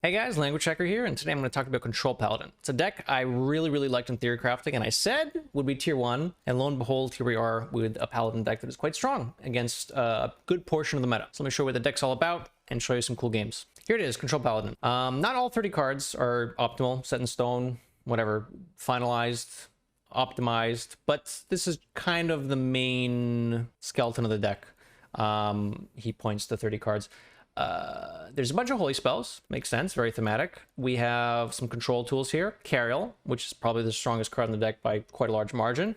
Hey guys, Languagehacker here, and today I'm going to talk about Control Paladin. It's a deck I really liked in theory crafting, and I said would be tier 1, and lo and behold, here we are with a Paladin deck that is quite strong against a good portion of the meta. So let me show you what the deck's all about, and show you some cool games. Here it is, Control Paladin. Not all 30 cards are optimal, set in stone, whatever, finalized, optimized, but this is kind of the main skeleton of the deck. He points to 30 cards. There's a bunch of holy spells, makes sense, very thematic. We have some control tools here. Cariel, which is probably the strongest card in the deck by quite a large margin.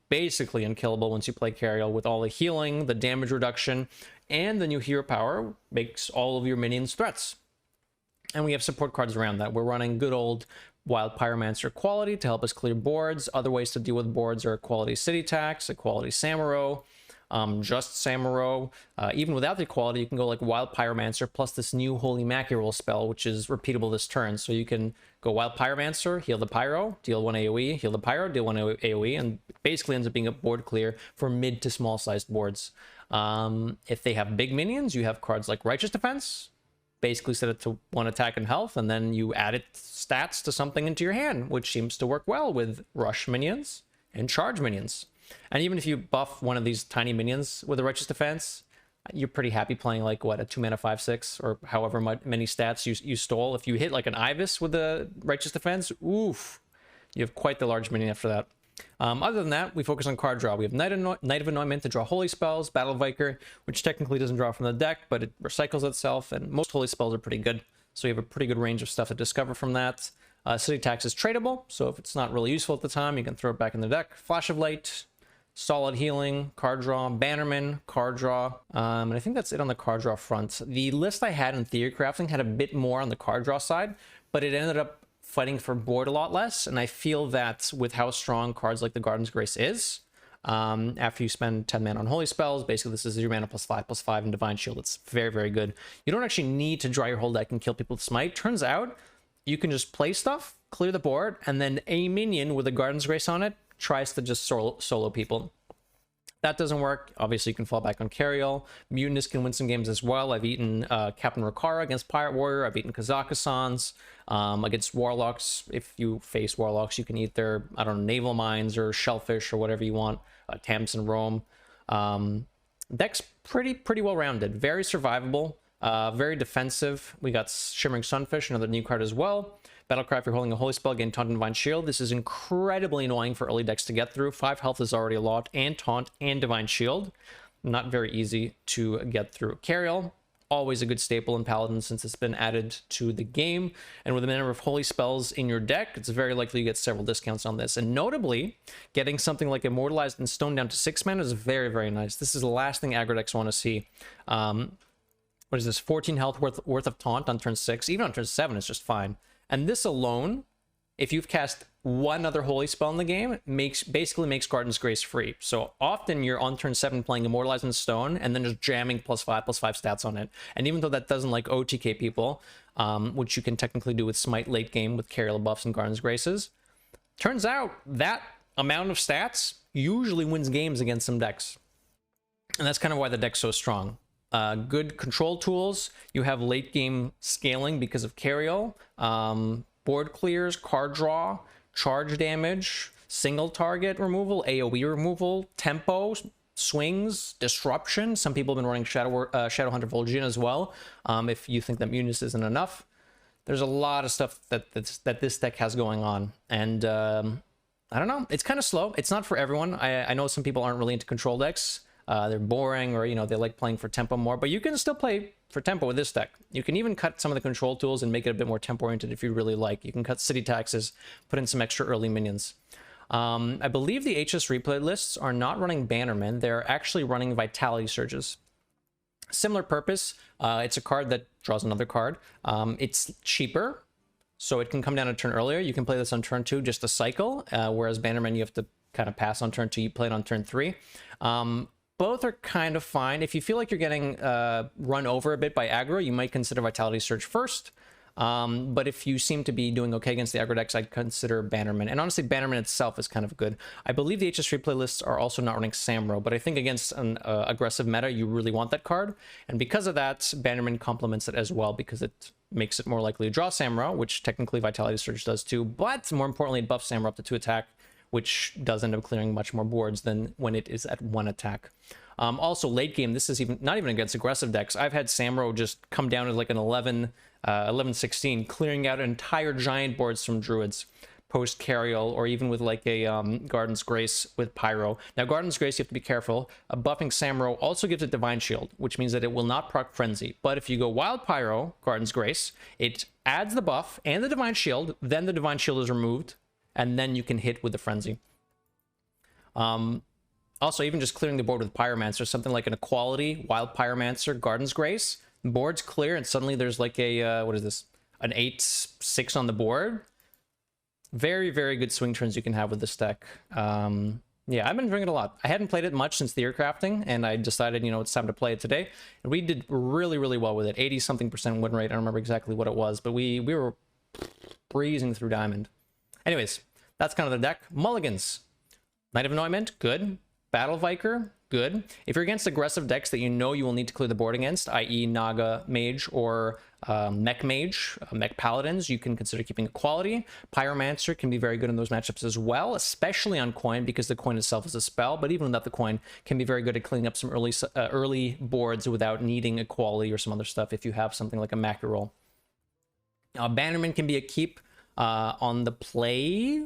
Basically unkillable once you play Cariel, with all the healing, the damage reduction, and the new hero power makes all of your minions threats. And we have support cards around that. We're running good old Wild Pyromancer quality to help us clear boards. Other ways to deal with boards are quality City Tax, a quality Samuro, just Samuro. Even without the quality, you can go like Wild Pyromancer plus this new Holy Mackerel spell, which is repeatable this turn. So you can go Wild Pyromancer, heal the Pyro, deal 1 AoE, heal the Pyro, deal 1 AoE, and basically ends up being a board clear for mid to small sized boards. If they have big minions, you have cards like Righteous Defense, basically set it to 1 attack and health, and then you add it stats to something into your hand, which seems to work well with rush minions and charge minions. And even if you buff one of these tiny minions with a Righteous Defense, you're pretty happy playing like, what, a 2 mana 5/6 or however many stats you stole. If you hit like an Ibis with a Righteous Defense, oof, you have quite the large minion after that. Other than that, we focus on card draw. We have Knight of Anointment to draw holy spells, Battle Vicar, which technically doesn't draw from the deck, but it recycles itself, and most holy spells are pretty good. So you have a pretty good range of stuff to discover from that. City Tax is tradable, so if it's not really useful at the time, you can throw it back in the deck. Flash of Light, solid healing, card draw, Bannerman, card draw, and I think that's it on the card draw front. The list I had in theory crafting had a bit more on the card draw side, but it ended up fighting for board a lot less, and I feel that with how strong cards like the Garden's Grace is, after you spend 10 mana on holy spells, basically this is your mana +5/+5 and Divine Shield. It's very good. You don't actually need to draw your whole deck and kill people with Smite. Turns out you can just play stuff, clear the board, and then a minion with a Garden's Grace on it tries to just solo people. That doesn't work. Obviously, you can fall back on Cariel. Mutinous can win some games as well. I've eaten Captain Rokara against Pirate Warrior. I've eaten Kazakhstan's. Against Warlocks, if you face Warlocks, you can eat their, I don't know, Naval Mines or Shellfish or whatever you want. Tamsin Rome. Deck's pretty well-rounded. Very survivable. Very defensive. We got Shimmering Sunfish, another new card as well. Battlecry, if you're holding a holy spell, gain Taunt and Divine Shield. This is incredibly annoying for early decks to get through. 5 health is already a lot, and Taunt and Divine Shield. Not very easy to get through. Cariel, always a good staple in Paladin since it's been added to the game. And with the number of holy spells in your deck, it's very likely you get several discounts on this. And notably, getting something like Immortalized in Stone down to 6 mana is very nice. This is the last thing aggro decks want to see. What is this? 14 health worth of Taunt on turn 6. Even on turn 7, it's just fine. And this alone, if you've cast one other holy spell in the game, basically makes Garden's Grace free. So often you're on turn 7 playing Immortalized in Stone and then just jamming +5/+5 stats on it. And even though that doesn't like OTK people, which you can technically do with Smite late game with Cariel buffs and Garden's Graces, turns out that amount of stats usually wins games against some decks. And that's kind of why the deck's so strong. Good control tools. You have late game scaling because of Cariel. Board clears, card draw, charge damage, single target removal, AoE removal, tempo, swings, disruption. Some people have been running Shadowhunter Vol'jin as well. If you think that Mutinous isn't enough, there's a lot of stuff that this deck has going on. And I don't know, it's kind of slow. It's not for everyone. I know some people aren't really into control decks. They're boring, or, you know, they like playing for tempo more, but you can still play for tempo with this deck. You can even cut some of the control tools and make it a bit more tempo oriented if you really like. You can cut City Taxes, put in some extra early minions. I believe the HS replay lists are not running Bannerman. They're actually running Vitality Surges. Similar purpose. It's a card that draws another card. It's cheaper, so it can come down a turn earlier. You can play this on turn 2 just to cycle, whereas Bannerman you have to kind of pass on turn 2. You play it on turn 3. Both are kind of fine. If you feel like you're getting run over a bit by aggro, you might consider Vitality Surge first. But if you seem to be doing okay against the aggro decks, I'd consider Bannerman. And honestly, Bannerman itself is kind of good. I believe the HS3 playlists are also not running Samro, but I think against an aggressive meta, you really want that card. And because of that, Bannerman complements it as well, because it makes it more likely to draw Samuro, which technically Vitality Surge does too, but more importantly, it buffs Samuro up to 2 attack, which does end up clearing much more boards than when it is at 1 attack. Also, late game, this is even not even against aggressive decks. I've had Samuro just come down to like an 11-16, clearing out entire giant boards from Druids, post Cariol, or even with like a Garden's Grace with Pyro. Now, Garden's Grace, you have to be careful. Buffing Samuro also gives it Divine Shield, which means that it will not proc Frenzy. But if you go Wild Pyro, Garden's Grace, it adds the buff and the Divine Shield, then the Divine Shield is removed, and then you can hit with the Frenzy. Also, even just clearing the board with Pyromancer, something like an Equality, Wild Pyromancer, Garden's Grace, board's clear, and suddenly there's like a, what is this? An 8/6 on the board. Very, very good swing turns you can have with this deck. Yeah, I've been enjoying it a lot. I hadn't played it much since Theory Crafting, and I decided, you know, it's time to play it today. And we did really, really well with it. 80-something% win rate. I don't remember exactly what it was, but we were breezing through Diamond. Anyways, that's kind of the deck. Mulligans. Knight of Anointment, good. Battle Viker, good. If you're against aggressive decks that you know you will need to clear the board against, i.e. Naga Mage or Mech Mage, Mech Paladins, you can consider keeping Equality. Pyromancer can be very good in those matchups as well, especially on coin, because the coin itself is a spell, but even without the coin, can be very good at cleaning up some early boards without needing Equality or some other stuff if you have something like a Mackerel. Bannerman can be a keep on the play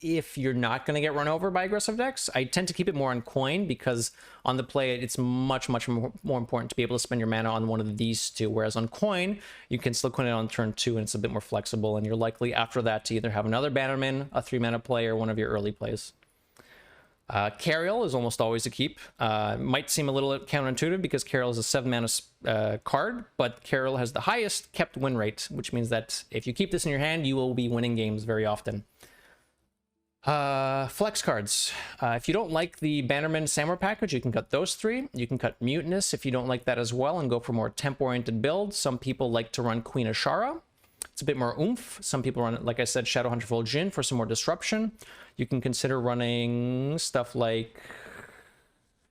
if you're not going to get run over by aggressive decks. I tend to keep it more on coin because on the play it's much more important to be able to spend your mana on one of these two, whereas on coin you can still coin it on turn 2 and it's a bit more flexible, and you're likely after that to either have another Bannerman, a 3-mana play, or one of your early plays. Cariol is almost always a keep. Might seem a little counterintuitive because Cariol is a 7-mana card, but Cariol has the highest kept win rate, which means that if you keep this in your hand, you will be winning games very often. Flex cards. If you don't like the Bannerman Samuro package, you can cut those 3. You can cut Mutinous if you don't like that as well and go for more temp-oriented builds. Some people like to run Queen Ashara. It's a bit more oomph. Some people run, like I said, Shadowhunter Full Jin for some more disruption. You can consider running stuff like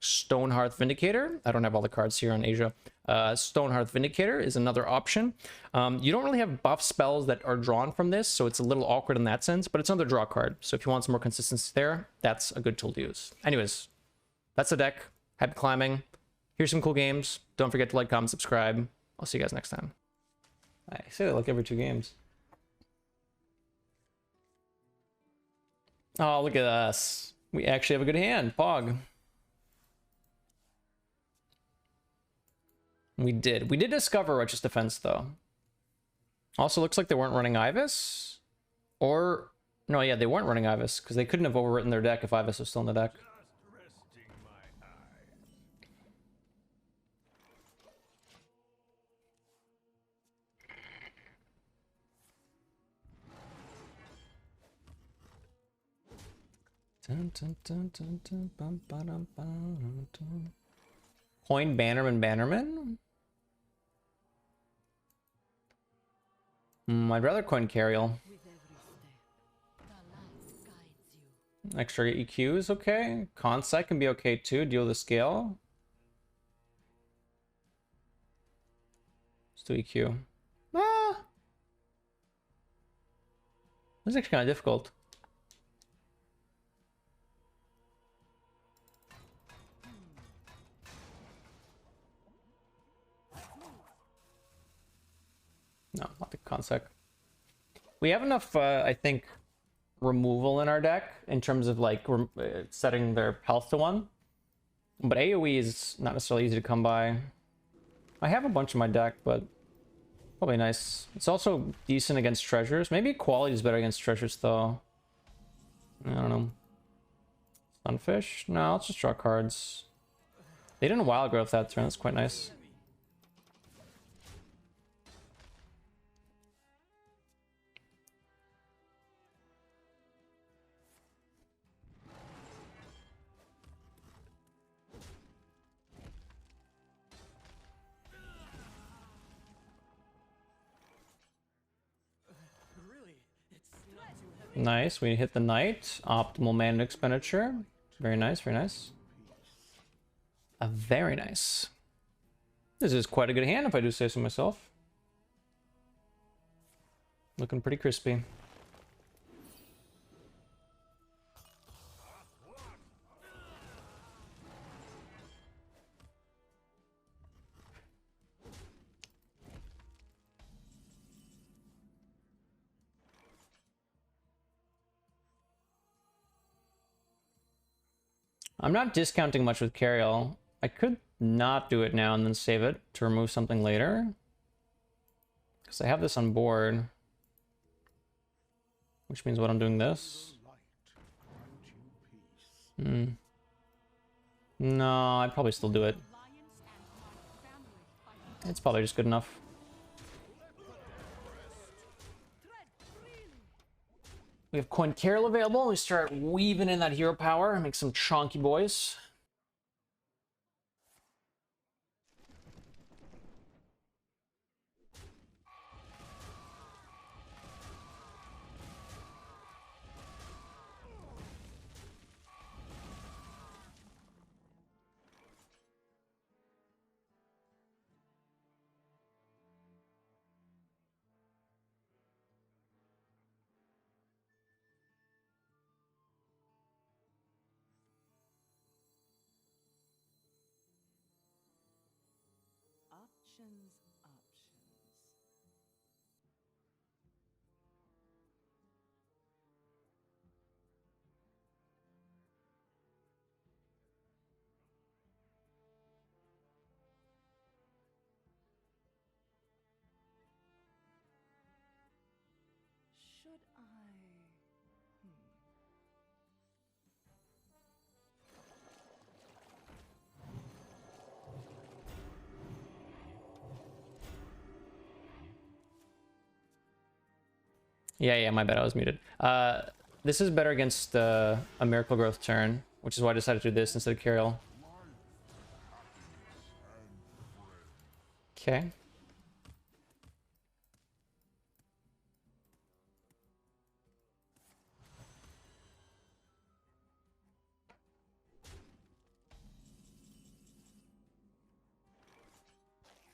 Stonehearth Vindicator. I don't have all the cards here on Asia. Stonehearth Vindicator is another option. You don't really have buff spells that are drawn from this, so it's a little awkward in that sense, but it's another draw card. So if you want some more consistency there, that's a good tool to use. Anyways, that's the deck. Happy climbing. Here's some cool games. Don't forget to like, comment, subscribe. I'll see you guys next time. I say that like every 2 games. Oh, look at us. We actually have a good hand. Pog. We did discover Righteous Defense, though. Also, looks like they weren't running Ibis. Or, no, yeah, they weren't running Ibis, because they couldn't have overwritten their deck if Ibis was still in the deck. Coin Bannerman? I'd rather coin Cariol. Extra EQ is okay. Consight can be okay too. Deal the scale. Let's do EQ. This is actually kind of difficult. No, not the Consight. We have enough, I think, removal in our deck in terms of like setting their health to 1. But AoE is not necessarily easy to come by. I have a bunch in my deck, but probably nice. It's also decent against treasures. Maybe quality is better against treasures, though. I don't know. Sunfish? No, let's just draw cards. They didn't wild growth that turn. That's quite nice. Nice, we hit the knight. Optimal mana expenditure. Very nice, very nice. Very nice. This is quite a good hand if I do say so myself. Looking pretty crispy. I'm not discounting much with Carriel. I could not do it now and then save it to remove something later. Because I have this on board. Which means what I'm doing this. No, I'd probably still do it. It's probably just good enough. We have Coin Carol available. We start weaving in that hero power and make some chonky boys. Options. Should I? Yeah, my bad, I was muted. This is better against a Miracle Growth turn, which is why I decided to do this instead of Carriel. Okay.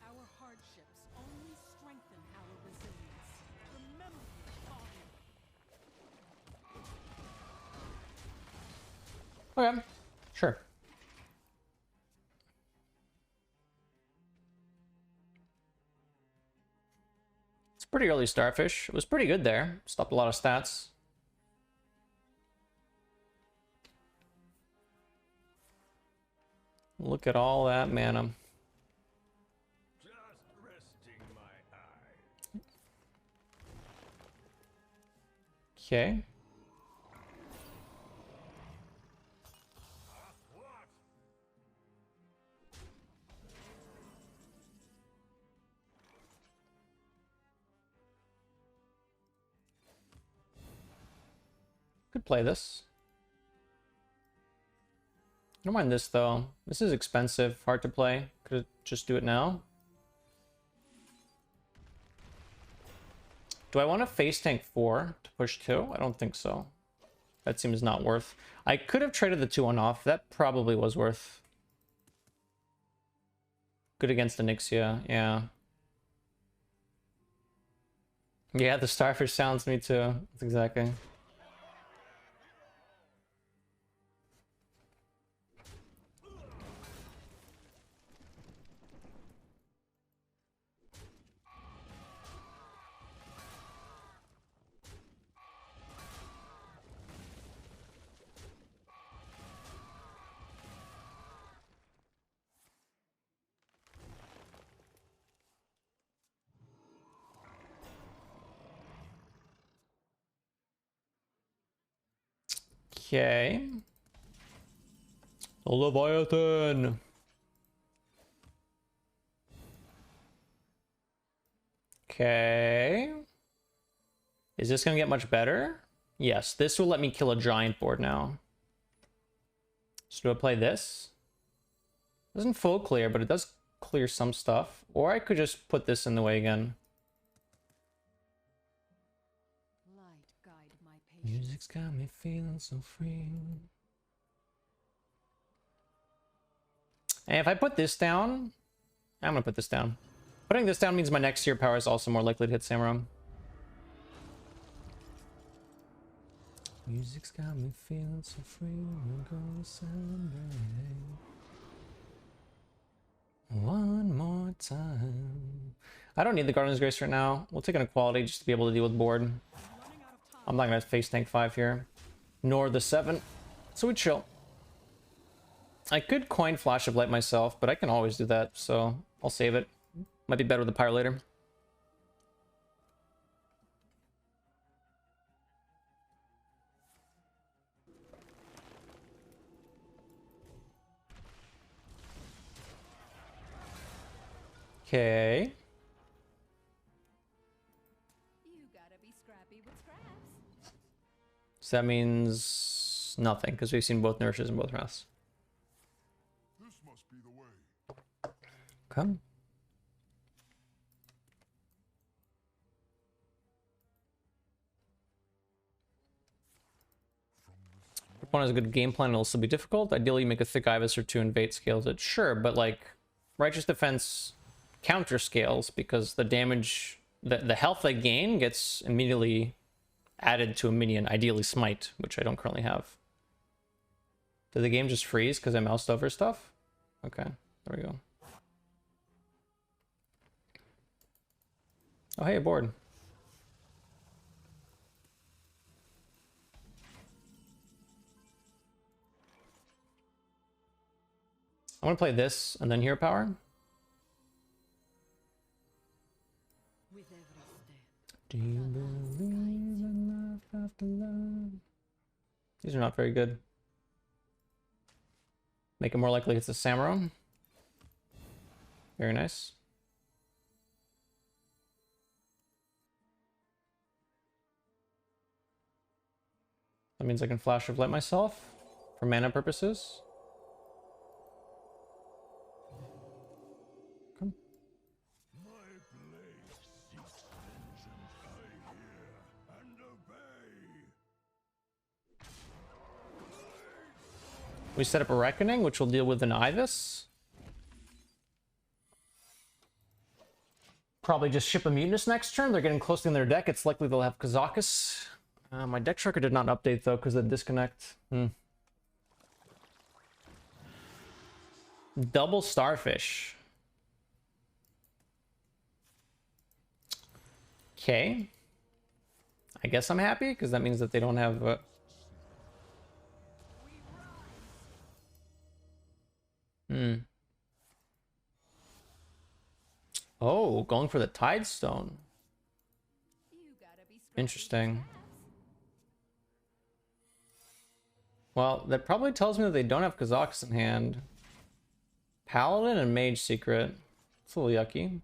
Our hardships only strengthen our resilience. Remember the Paladin. Okay, sure. It's pretty early Starfish. It was pretty good there. Stopped a lot of stats. Look at all that mana. Just resting my eye. Okay. Could play this. I don't mind this though. This is expensive, hard to play. Could just do it now. Do I want to face tank 4 to push 2? I don't think so. That seems not worth. I could have traded the 2-1 off. That probably was worth. Good against Onyxia, yeah. Yeah, the Starfish sounds me too. That's exactly. Okay. The Leviathan. Okay. Is this gonna get much better? Yes, this will let me kill a giant board now. So do I play this? Doesn't full clear, but it does clear some stuff. Or I could just put this in the way again. Light guide my patience. Music's got me feeling so free. And if I put this down, I'm gonna put this down. Putting this down means my next tier power is also more likely to hit Samuro. Music's got me feeling so free. We're going someday. One more time. I don't need the Guardian's Grace right now. We'll take an equality just to be able to deal with board. I'm not gonna face tank 5 here, nor the 7, so we chill. I could coin Flash of Light myself, but I can always do that, so I'll save it. Might be better with the Pyre later. Okay. You gotta be scrappy with scraps. So that means nothing, because we've seen both nourishes and both wraths. This must be the way. Okay. One has a good game plan, it'll still be difficult. Ideally, you make a thick Ibis or 2 and bait scales it. Sure, but like, Righteous Defense counter scales because the damage, the health they gain gets immediately added to a minion, ideally Smite, which I don't currently have. Did the game just freeze because I moused over stuff? Okay, there we go. Oh, hey, a board. I'm gonna play this and then Hero Power. With every step. Do you believe in love after love? These are not very good. Make it more likely it's a Samuro. Very nice. That means I can Flash of Light myself for mana purposes. Come. My blade seeks vengeance. I hear and obey. We set up a Reckoning, which will deal with an Ibis. Probably just ship a Mutinous next turn. They're getting close in their deck. It's likely they'll have Kazakus. My deck tracker did not update though because of the disconnect. Double Starfish. Okay. I guess I'm happy because that means that they don't have. Oh, going for the Tidestone. You gotta be scrappy Interesting. with scraps. Well, that probably tells me that they don't have Kazakus in hand. Paladin and Mage Secret. It's a little yucky.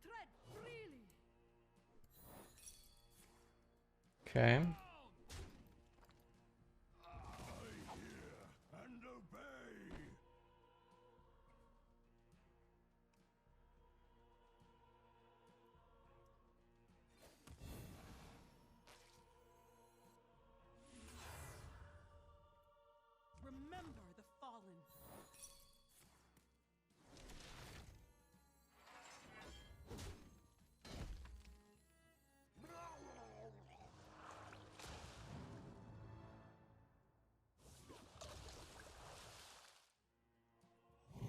Tread freely. Okay. And obey. Remember the fallen.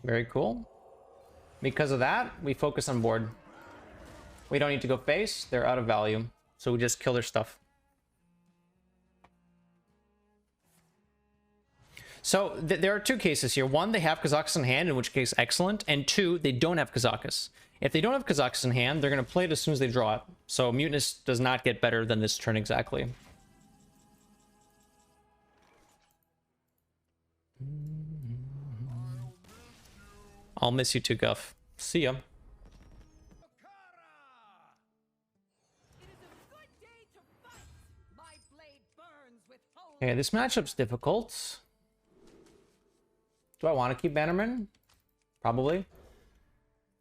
Very cool. Because of that, we focus on board. We don't need to go face. They're out of value. So we just kill their stuff. So there are two cases here. One, they have Kazakus in hand, in which case excellent. And two, they don't have Kazakus. If they don't have Kazakus in hand, they're going to play it as soon as they draw it. So Mutinous does not get better than this turn exactly. I'll miss you too, Guff. See ya. It is a good day to fight. My blade burns with holy. Okay, this matchup's difficult. Do I want to keep Bannerman? Probably.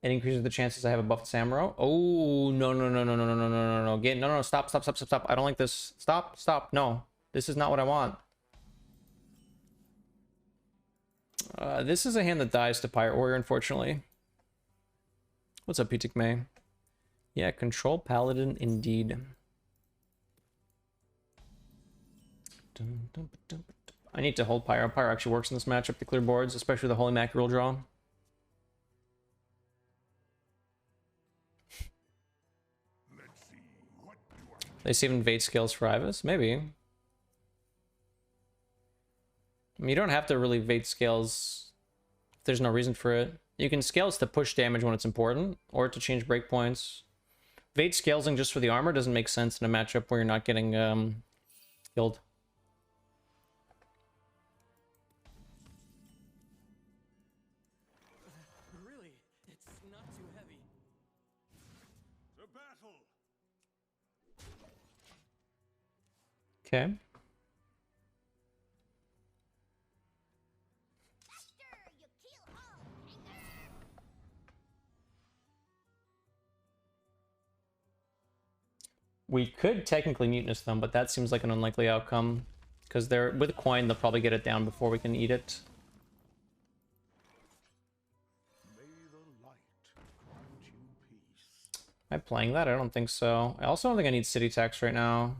It increases the chances I have a buffed Samuro. Oh, no, no, no, no, no, no, no, no, no, no. No, stop, stop, stop, stop, stop. I don't like this. Stop, stop. No, this is not what I want. This is a hand that dies to Pirate Warrior, unfortunately. What's up, Pitik May? Yeah, control Paladin indeed. I need to hold Pyro. Pyro actually works in this matchup to clear boards, especially the Holy Mackerel draw. Let's see. What do I They save invade scales for Ivus? Maybe. I mean, you don't have to really evade scales if there's no reason for it. You can scales to push damage when it's important, or to change breakpoints. Evade scalesing just for the armor doesn't make sense in a matchup where you're not getting killed. Really, it's not too heavy. to battle? Okay. We could technically mutinous them, but that seems like an unlikely outcome. Because they're with a coin, they'll probably get it down before we can eat it. May the light grant you peace. Am I playing that? I don't think so. I also don't think I need city tax right now.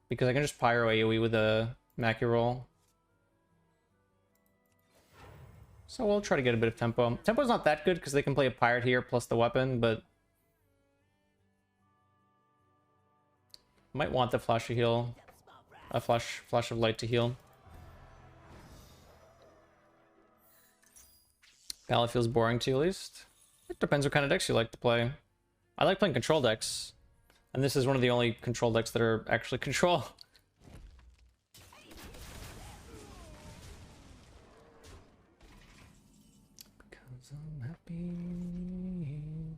Because I can just pyro AoE with a Mackie roll. So we'll try to get a bit of tempo. Tempo's not that good because they can play a pirate here plus the weapon, but might want the flash of heal. A flash of light to heal. Ballad feels boring to you at least. It depends what kind of decks you like to play. I like playing control decks. And this is one of the only control decks that are actually control. Because I'm happy.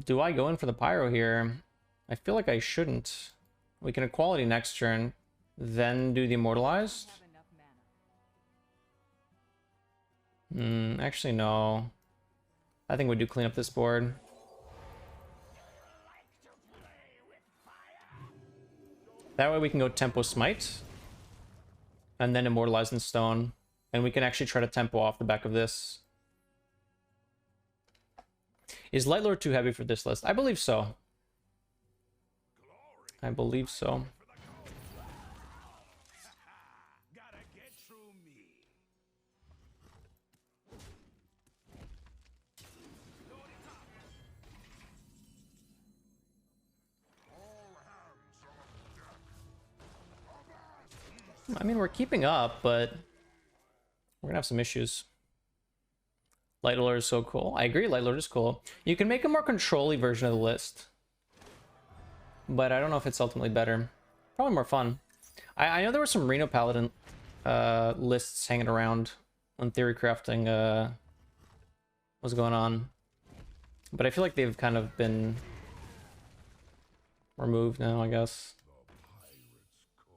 Do I go in for the pyro here? I feel like I shouldn't. We can equality next turn, then do the immortalized. Have enough mana. Actually, no. I think we do clean up this board. That way we can go tempo smite. And then immortalize in stone. And we can actually try to tempo off the back of this. Is Lightlord too heavy for this list? I believe so. I believe so. Gotta get through me. All hands on deck. I mean, we're keeping up, but we're gonna have some issues. Lightlord is so cool. I agree, Lightlord is cool. You can make a more control-y version of the list. But I don't know if it's ultimately better. Probably more fun. I know there were some Reno Paladin lists hanging around when theory crafting was going on. But I feel like they've kind of been removed now, I guess.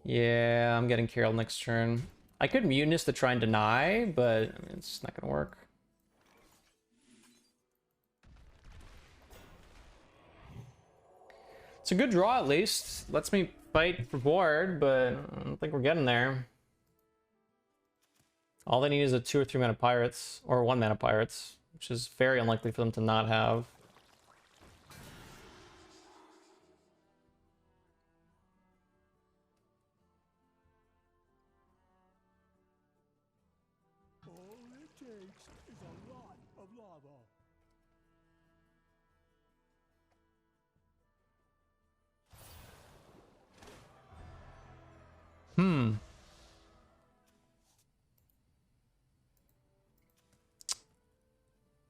Yeah, I'm getting Carol next turn. I could mutinous to try and deny, but I mean, it's not gonna work. It's a good draw, at least. Lets me fight for board, but I don't think we're getting there. All they need is a 2 or 3 mana pirates, or 1 mana pirates, which is very unlikely for them to not have. All it takes is a lot of lava.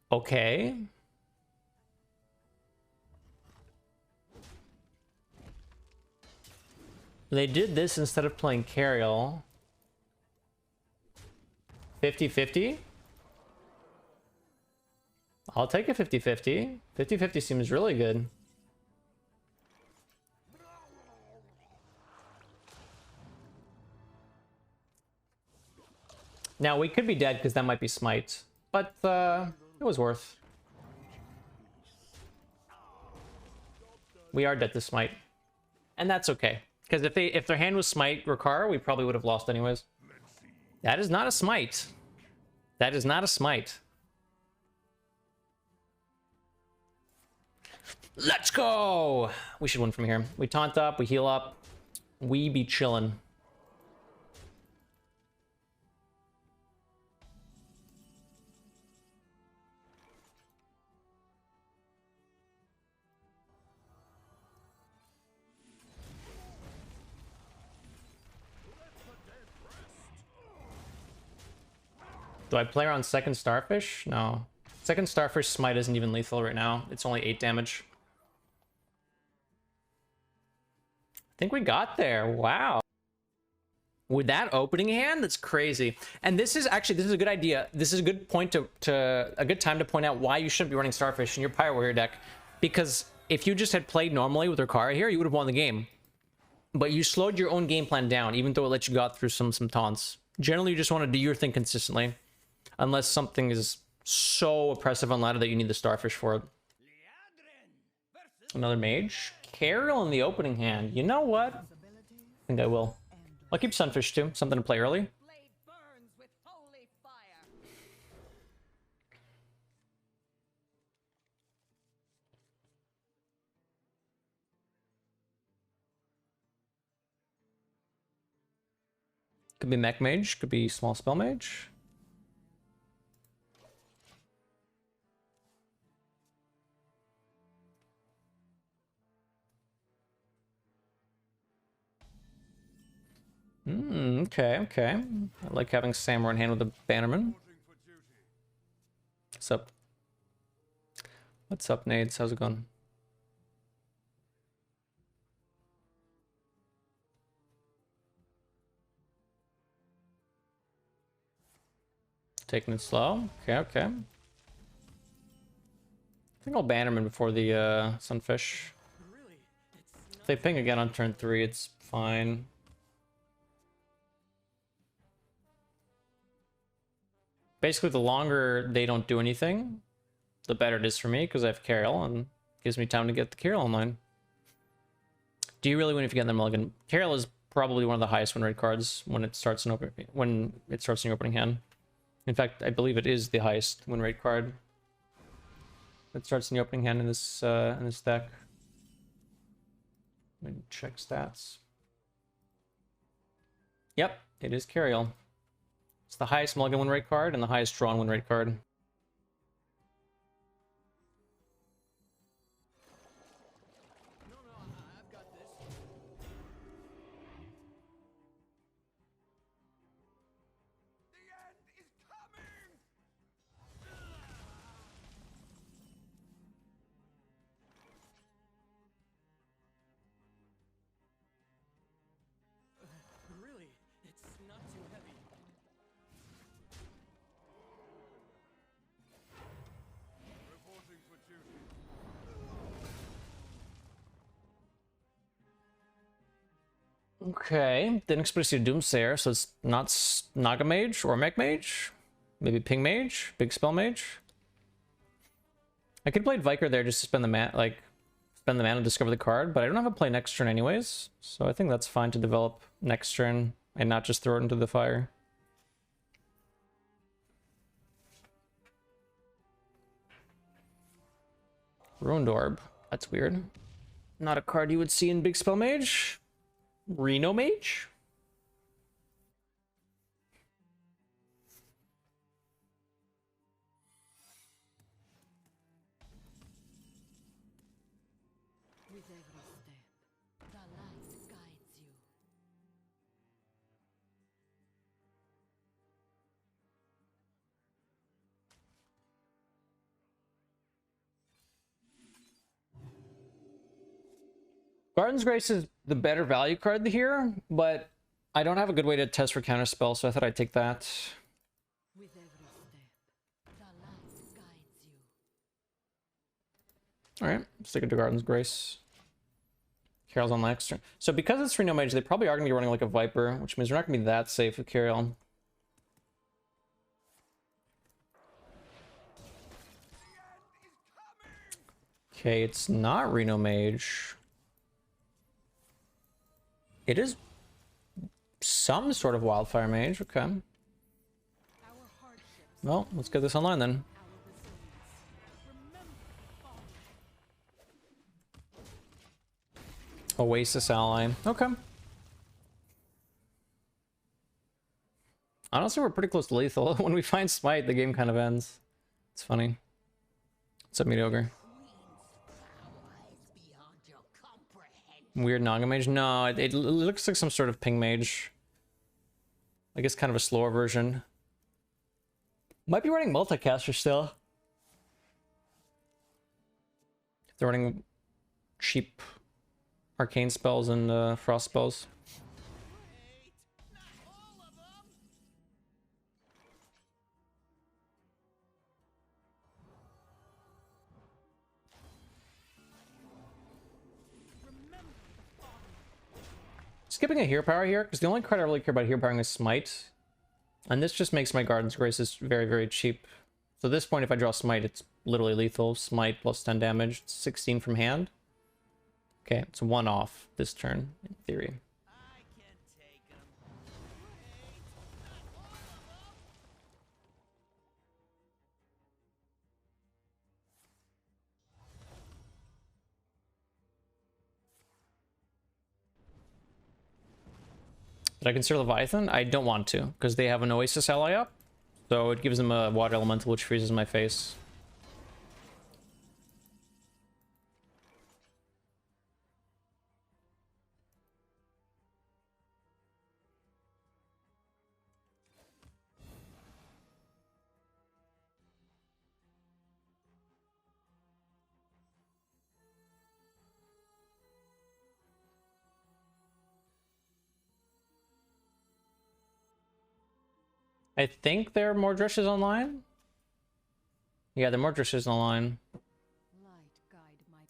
Okay. They did this instead of playing Carriel. 50-50? I'll take a 50-50. 50-50 seems really good. Now, we could be dead because that might be Smite. But, it was worth. We are dead to Smite. And that's okay. Because if their hand was Smite Ricard, we probably would have lost anyways. That is not a Smite. That is not a Smite. Let's go! We should win from here. We taunt up, we heal up. We be chillin'. Do I play her on second Starfish? No. Second Starfish Smite isn't even lethal right now. It's only 8 damage. I think we got there. Wow. With that opening hand, that's crazy. And this is a good idea. This is a good point a good time to point out why you shouldn't be running Starfish in your Pyro Warrior deck. Because if you just had played normally with Rikara here, you would have won the game. But you slowed your own game plan down, even though it let you got through some taunts. Generally, you just want to do your thing consistently. Unless something is so oppressive on ladder that you need the Starfish for it. Another Mage. Carol in the opening hand. You know what? I think I will. I'll keep Sunfish too. Something to play early. Blade burns with holy fire. Could be Mech Mage. Could be Small Spell Mage. Okay, okay. I like having Samurai in hand with a Bannerman. What's up? What's up, Nades? How's it going? Taking it slow. Okay, okay. I think I'll Bannerman before the Sunfish. Really? It's If they ping again on turn 3, it's fine. Basically, the longer they don't do anything, the better it is for me, because I have Carol, and gives me time to get the Carol online. Do you really win if you get the Mulligan? Carol is probably one of the highest win rate cards when it starts in your opening hand. In fact, I believe it is the highest win rate card that starts in the opening hand in this deck. Let me check stats. Yep, it is Carol. It's the highest Mulligan win rate card and the highest drawn win rate card. I've got this. The end is coming! Really? It's not too heavy. Reporting for duty. Okay, didn't expect to see a Doomsayer, so it's not Naga Mage or Mech Mage. Maybe Ping Mage, Big Spell Mage. I could play Viker there just to spend the mana, to discover the card, but I don't have a play next turn anyways, so I think that's fine to develop next turn and not just throw it into the fire. Ruined Orb. That's weird. Not a card you would see in Big Spell Mage. Reno Mage? With every step, the light guides you. Garden's Grace is the better value card here, but I don't have a good way to test for counterspell, so I thought I'd take that. With every step, the light guides you. Alright, stick it to Garden's Grace. Carol's on next turn. So because it's Reno Mage, they probably are going to be running like a Viper, which means they're not going to be that safe with Carol. Okay, it's not Reno Mage. It is some sort of Wildfire Mage, okay. Our hardships, Well, let's get this online then. our resilience. Remember, Oasis ally. Okay. Honestly, we're pretty close to lethal. When we find smite, the game kind of ends. It's funny. What's up, mediocre? Weird Naga mage? No, it looks like some sort of ping mage. I guess kind of a slower version. Might be running multicaster still. They're running cheap arcane spells and frost spells. Skipping a hero power here, because the only card I really care about hero powering is Smite. And this just makes my Garden's Graces very, very cheap. So at this point, if I draw Smite, it's literally lethal. Smite plus 10 damage, 16 from hand. Okay, it's 1 off this turn, in theory. Did I consider Leviathan? I don't want to, because they have an Oasis ally up. So it gives them a water elemental, which freezes my face. I think there are more dresses online. Yeah, there are more dresses online.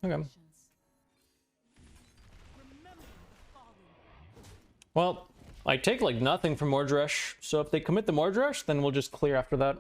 Okay. Well, I take like nothing from Mordresh, so if they commit the Mordresh, then we'll just clear after that.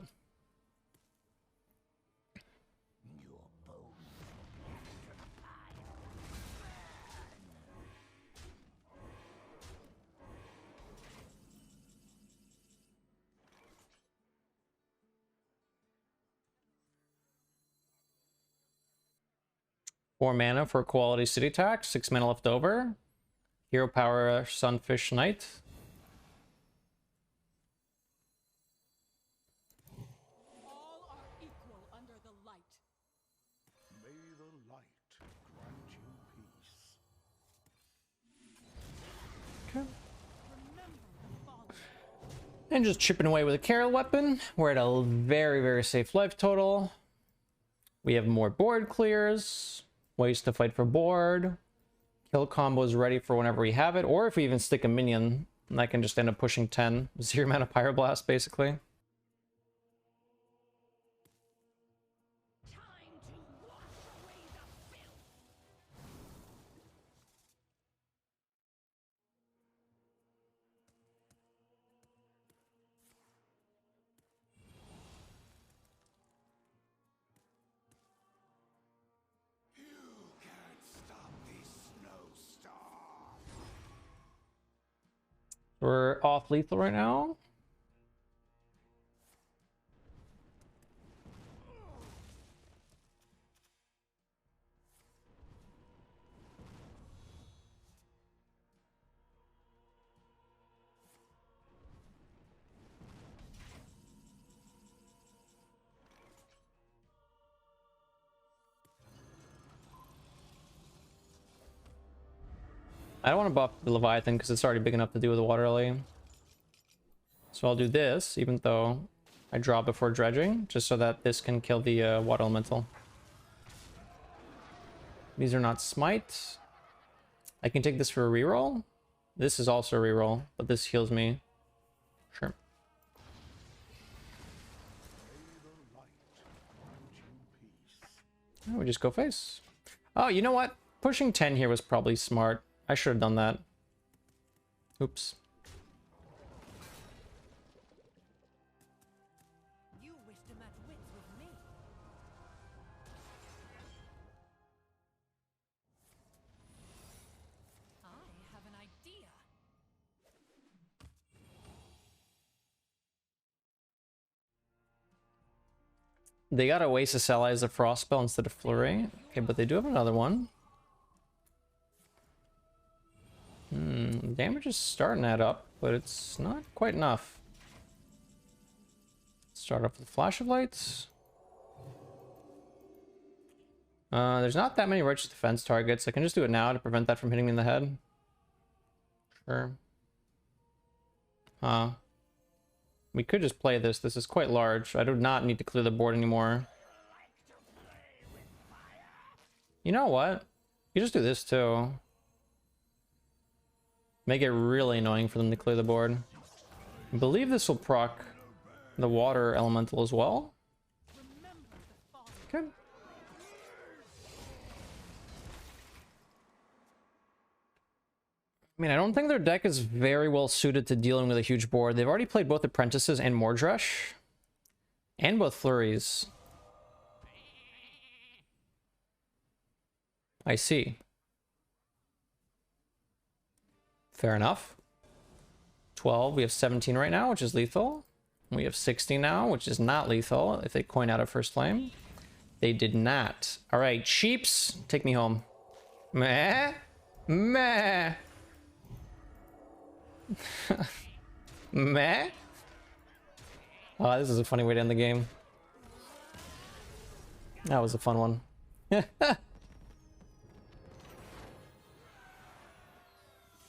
Four mana for quality city tax, 6 mana left over. Hero power Sunfish Knight. All are equal under the light. May the light grant you peace. Okay. Remember the fallen. And just chipping away with a Carol weapon. We're at a very, very safe life total. We have more board clears. Ways to fight for board. Kill combos ready for whenever we have it. Or if we even stick a minion, I can just end up pushing 10. 0 mana Pyroblast, basically. Time to wash away the filth. We're off lethal right now. I don't want to buff the Leviathan because it's already big enough to do with the Water Lily. So I'll do this, even though I draw before dredging, just so that this can kill the Water Elemental. These are not Smite. I can take this for a reroll. This is also a reroll, but this heals me. Sure. Oh, we just go face. Oh, you know what? Pushing 10 here was probably smart. I should have done that. Oops. You wish to match wits with me. I have an idea. They got Oasis ally as a frost spell instead of flurry. Okay, but they do have another one. Damage is starting to add up, but it's not quite enough. Start off with Flash of Lights. There's not that many righteous defense targets. I can just do it now to prevent that from hitting me in the head. Sure. We could just play this. This is quite large. I do not need to clear the board anymore. You know what? You just do this too. Make it really annoying for them to clear the board. I believe this will proc the water elemental as well. Okay. I mean, I don't think their deck is very well suited to dealing with a huge board. They've already played both Apprentices and Mordresh. And both Flurries. I see. Fair enough. 12. We have 17 right now, which is lethal. We have 60 now, which is not lethal if they coin out of First Flame. They did not. All right, sheeps, take me home. Meh. Meh. Meh. Oh, this is a funny way to end the game. That was a fun one.